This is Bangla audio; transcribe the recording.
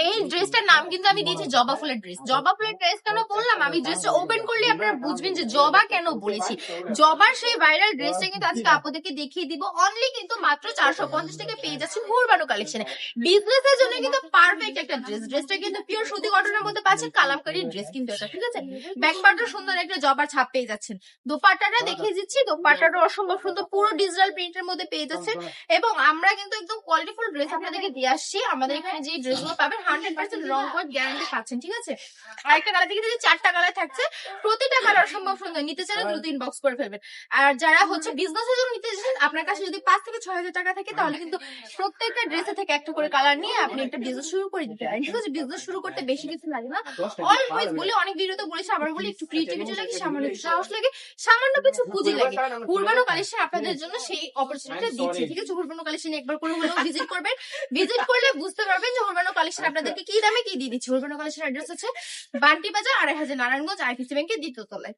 এই ড্রেসটার নাম কিন্তু আমি দিয়েছি জবা ফুলের ড্রেস। জবা ফুলের ড্রেস কেন বললাম, আমি ড্রেসটা ওপেন করলে আপনারা বুঝবেন যে জবা কেন বলেছি। জবার সেই ভাইরাল ড্রেসটা কিন্তু আজকে আপনাদেরকে দেখিয়ে দিব। অনলি কিন্তু মাত্র 450 টাকা পেয়ে যাচ্ছি হুরবানো কালেকশনে। বিজনেসের জন্য কিন্তু পারফেক্ট একটা ড্রেস। ড্রেসটা কিন্তু পিওর সুতি কটনের মধ্যে পাচ্ছেন, কালামকারী ড্রেস কিন্তু এটা, ঠিক আছে। ব্যাক পার্টও সুন্দর একটা জবার ছাপ পেয়ে যাচ্ছেন। দোপাট্টাটা দেখিয়ে দিচ্ছি, দোপাট্টাটা অসম্ভব সুন্দর, পুরো ডিজিটাল প্রিন্টের মধ্যে পেয়ে যাচ্ছেন। এবং আমরা কিন্তু একদম কোয়ালিটিফুল ড্রেস আপনাদেরকে দিয়ে আসছি। আমাদের এখানে যে ড্রেসগুলো পাবেন 100% রং কোড গ্যারান্টি পাচ্ছেন, ঠিক আছে। আরেকটা কালার থেকে যদি 4টা কালার থাকছে, প্রতিটা কালার অসম্ভব সুন্দর। নিতে চাইলে দ্রুত ইনবক্স করে ফেলবেন। আর যারা হচ্ছে বিজনেসের জন্য নিতে চাইছেন, আপনার কাছে যদি 5 থেকে 6 হাজার টাকা থাকে, তাহলে কিন্তু প্রত্যেকটা ড্রেসে থেকে একটা করে কালার নিয়ে আপনি একটা বিজনেস শুরু করে দিতে পারেন, ঠিক আছে। বিজনেস শুরু করতে বেশি কিছু লাগে না। অলওয়েজ বলে, অনেক ভিডিওতে বলেছি, আবার বলি, একটু ক্রিয়েটিভিটি লাগে, সামান্য একটু সাহস লাগে, সামান্য কিছু পুঁজি লাগে। হুরবানো কালেকশন আপনাদের জন্য সেই অপরচুনিটি দিচ্ছে, ঠিক আছে। হুরবানো কালেকশন একবার করে হলেও ভিজিট করবেন। ভিজিট করলে বুঝতে পারবেন যে হুরবানো কালেকশন আপনাদেরকে কি দামে কি দিয়ে দিচ্ছে। হুরবানো কালেকশন অ্যাড্রেস হচ্ছে বান্টি বাজার, 2500 নারায়ণগঞ্জ, আইপিসি ব্যাংকের দ্বিতীয় তলায়।